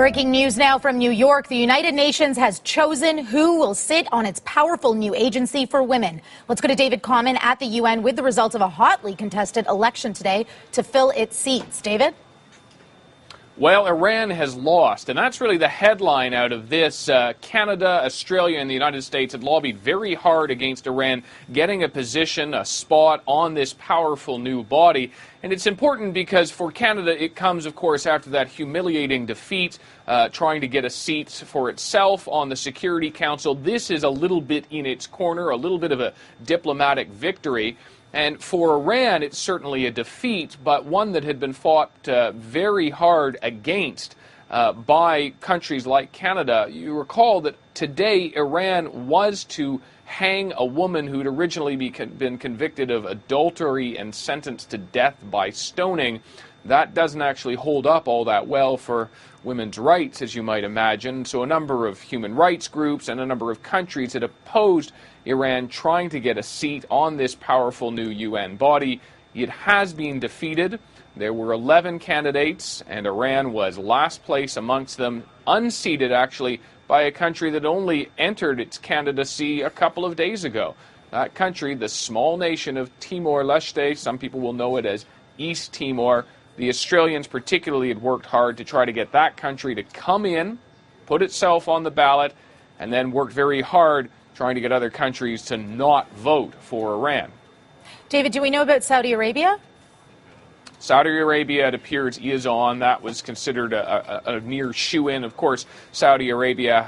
Breaking news now from New York. The United Nations has chosen who will sit on its powerful new agency for women. Let's go to David Common at the UN with the results of a hotly contested election today to fill its seats. David? Well, Iran has lost, and that's really the headline out of this. Canada, Australia, and the United States had lobbied very hard against Iran getting a position, a spot on this powerful new body. And it's important because for Canada, it comes, of course, after that humiliating defeat, trying to get a seat for itself on the Security Council. This is a little bit in its corner, a little bit of a diplomatic victory. And for Iran, it's certainly a defeat, but one that had been fought very hard against by countries like Canada. You recall that today Iran was to hang a woman who'd originally been convicted of adultery and sentenced to death by stoning. That doesn't actually hold up all that well for women's rights, as you might imagine. So a number of human rights groups and a number of countries had opposed Iran trying to get a seat on this powerful new UN body. It has been defeated. There were 11 candidates, and Iran was last place amongst them, unseated actually by a country that only entered its candidacy a couple of days ago. That country, the small nation of Timor-Leste, some people will know it as East Timor. The Australians particularly had worked hard to try to get that country to come in, put itself on the ballot, and then worked very hard trying to get other countries to not vote for Iran. David, do we know about Saudi Arabia? Saudi Arabia, it appears, is on. That was considered a near shoo-in. Of course, Saudi Arabia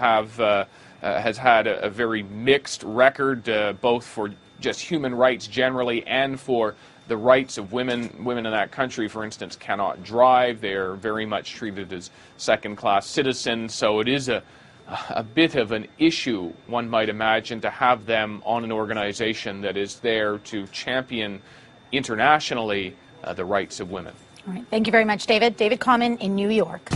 has had a very mixed record, both for just human rights generally and for the rights of women. Women in that country, for instance, cannot drive. They're very much treated as second-class citizens. So it is a bit of an issue, one might imagine, to have them on an organization that is there to champion internationally the rights of women. All right. Thank you very much, David. David Common in New York.